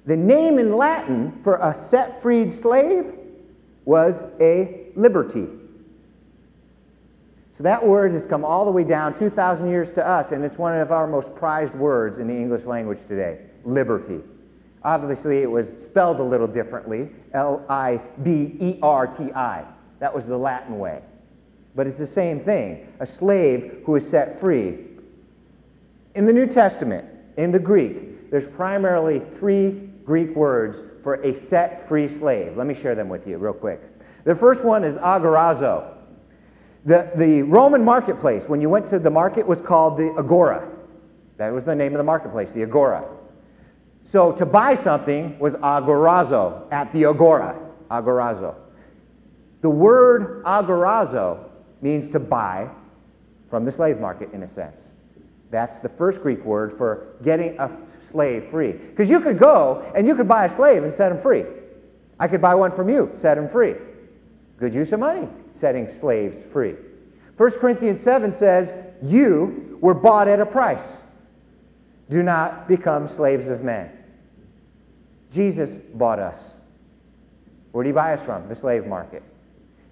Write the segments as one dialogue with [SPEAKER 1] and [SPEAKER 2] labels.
[SPEAKER 1] The name in Latin for a set-freed slave was a liberty. So that word has come all the way down 2,000 years to us, and it's one of our most prized words in the English language today, liberty. Obviously, it was spelled a little differently, L-I-B-E-R-T-I. That was the Latin way. But it's the same thing, a slave who is set free. In the New Testament, in the Greek, there's primarily 3 Greek words for a set-free slave. Let me share them with you real quick. The first one is agorazo. The Roman marketplace, when you went to the market, was called the agora. That was the name of the marketplace, the agora. So to buy something was agorazo, at the agora, agorazo. The word agorazo means to buy from the slave market, in a sense. That's the first Greek word for getting a slave free. Because you could go and you could buy a slave and set him free. I could buy one from you, set him free. Good use of money, setting slaves free. 1 Corinthians 7 says, you were bought at a price. Do not become slaves of men. Jesus bought us. Where did he buy us from? The slave market.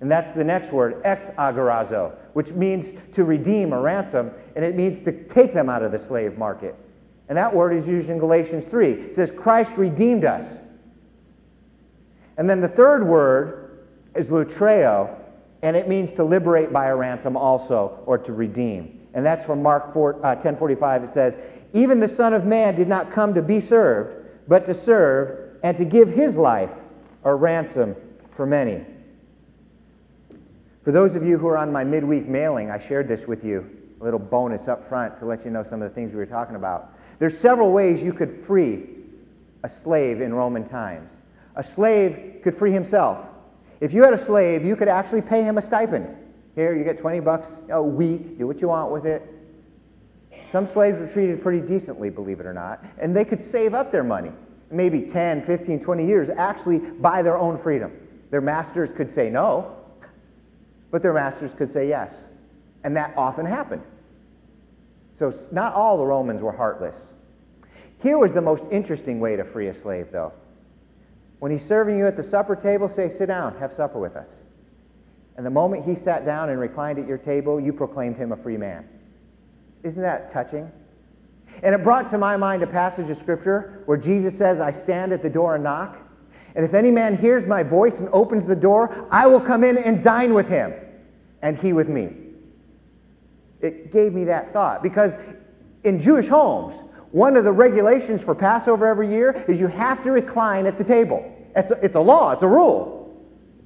[SPEAKER 1] And that's the next word, ex-agorazo, which means to redeem or ransom, and it means to take them out of the slave market. And that word is used in Galatians 3. It says, Christ redeemed us. And then the third word is lutreo, and it means to liberate by a ransom also, or to redeem. And that's from Mark 10:45. It says, even the Son of Man did not come to be served, but to serve and to give his life a ransom for many. For those of you who are on my midweek mailing, I shared this with you, a little bonus up front to let you know some of the things we were talking about. There's several ways you could free a slave in Roman times. A slave could free himself. If you had a slave, you could actually pay him a stipend. Here, you get $20 a week, do what you want with it. Some slaves were treated pretty decently, believe it or not, and they could save up their money, maybe 10, 15, 20 years, actually buy their own freedom. Their masters could say no, but their masters could say yes, and that often happened. So not all the Romans were heartless. Here was the most interesting way to free a slave, though. When he's serving you at the supper table, say, sit down, have supper with us. And the moment he sat down and reclined at your table, you proclaimed him a free man. Isn't that touching? And it brought to my mind a passage of Scripture where Jesus says, I stand at the door and knock, and if any man hears my voice and opens the door, I will come in and dine with him, and he with me. It gave me that thought, because in Jewish homes, one of the regulations for Passover every year is you have to recline at the table. It's a law, it's a rule.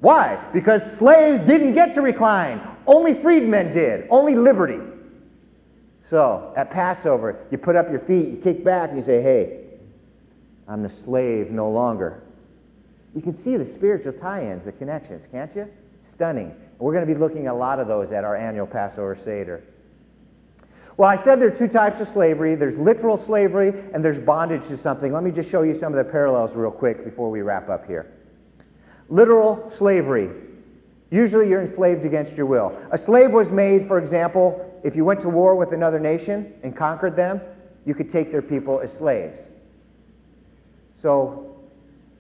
[SPEAKER 1] Why? Because slaves didn't get to recline. Only freedmen did, only liberty. So, at Passover, you put up your feet, you kick back, and you say, hey, I'm the slave no longer. You can see the spiritual tie-ins, the connections, can't you? Stunning. And we're going to be looking at a lot of those at our annual Passover Seder. Well, I said there are 2 types of slavery. There's literal slavery, and there's bondage to something. Let me just show you some of the parallels real quick before we wrap up here. Literal slavery. Usually you're enslaved against your will. A slave was made, for example, if you went to war with another nation and conquered them, you could take their people as slaves. So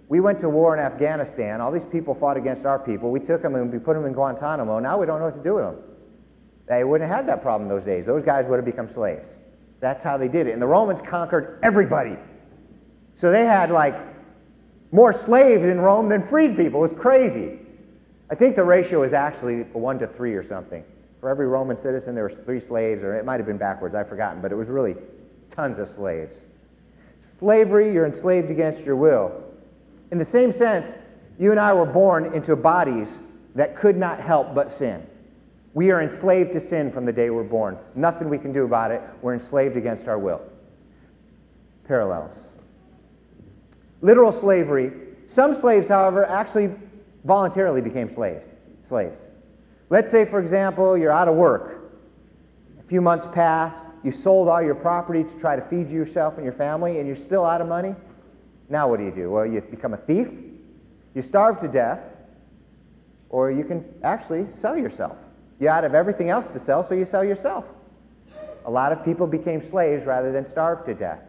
[SPEAKER 1] we went to war in Afghanistan. All these people fought against our people. We took them and we put them in Guantanamo. Now we don't know what to do with them. They wouldn't have had that problem those days. Those guys would have become slaves. That's how they did it. And the Romans conquered everybody. So they had like more slaves in Rome than freed people. It was crazy. I think the ratio is actually 1 to 3 or something. For every Roman citizen, there were 3 slaves, or it might have been backwards, I've forgotten, but it was really tons of slaves. Slavery, you're enslaved against your will. In the same sense, you and I were born into bodies that could not help but sin. We are enslaved to sin from the day we're born. Nothing we can do about it. We're enslaved against our will. Parallels. Literal slavery. Some slaves, however, actually voluntarily became slaves. Let's say, for example, you're out of work. A few months pass. You sold all your property to try to feed yourself and your family, and you're still out of money. Now what do? Well, you become a thief. You starve to death. Or you can actually sell yourself. You're out of everything else to sell, so you sell yourself. A lot of people became slaves rather than starve to death.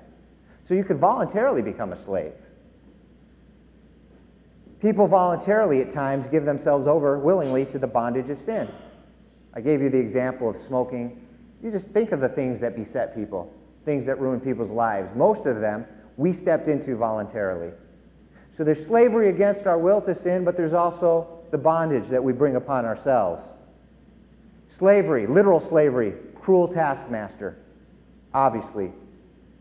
[SPEAKER 1] So you could voluntarily become a slave. People voluntarily at times give themselves over willingly to the bondage of sin. I gave you the example of smoking. You just think of the things that beset people, things that ruin people's lives. Most of them we stepped into voluntarily. So there's slavery against our will to sin, but there's also the bondage that we bring upon ourselves. Slavery, literal slavery, cruel taskmaster, obviously.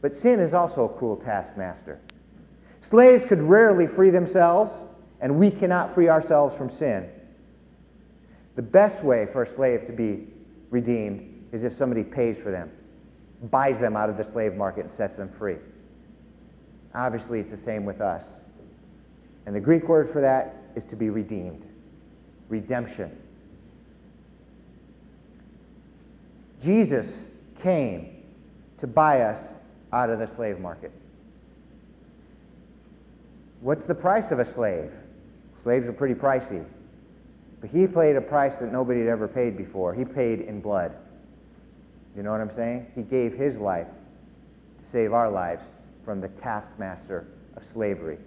[SPEAKER 1] But sin is also a cruel taskmaster. Slaves could rarely free themselves, and we cannot free ourselves from sin. The best way for a slave to be redeemed is if somebody pays for them, buys them out of the slave market and sets them free. Obviously, it's the same with us. And the Greek word for that is to be redeemed. Redemption. Jesus came to buy us out of the slave market. What's the price of a slave? Slaves are pretty pricey. But he paid a price that nobody had ever paid before. He paid in blood. You know what I'm saying? He gave his life to save our lives from the taskmaster of slavery.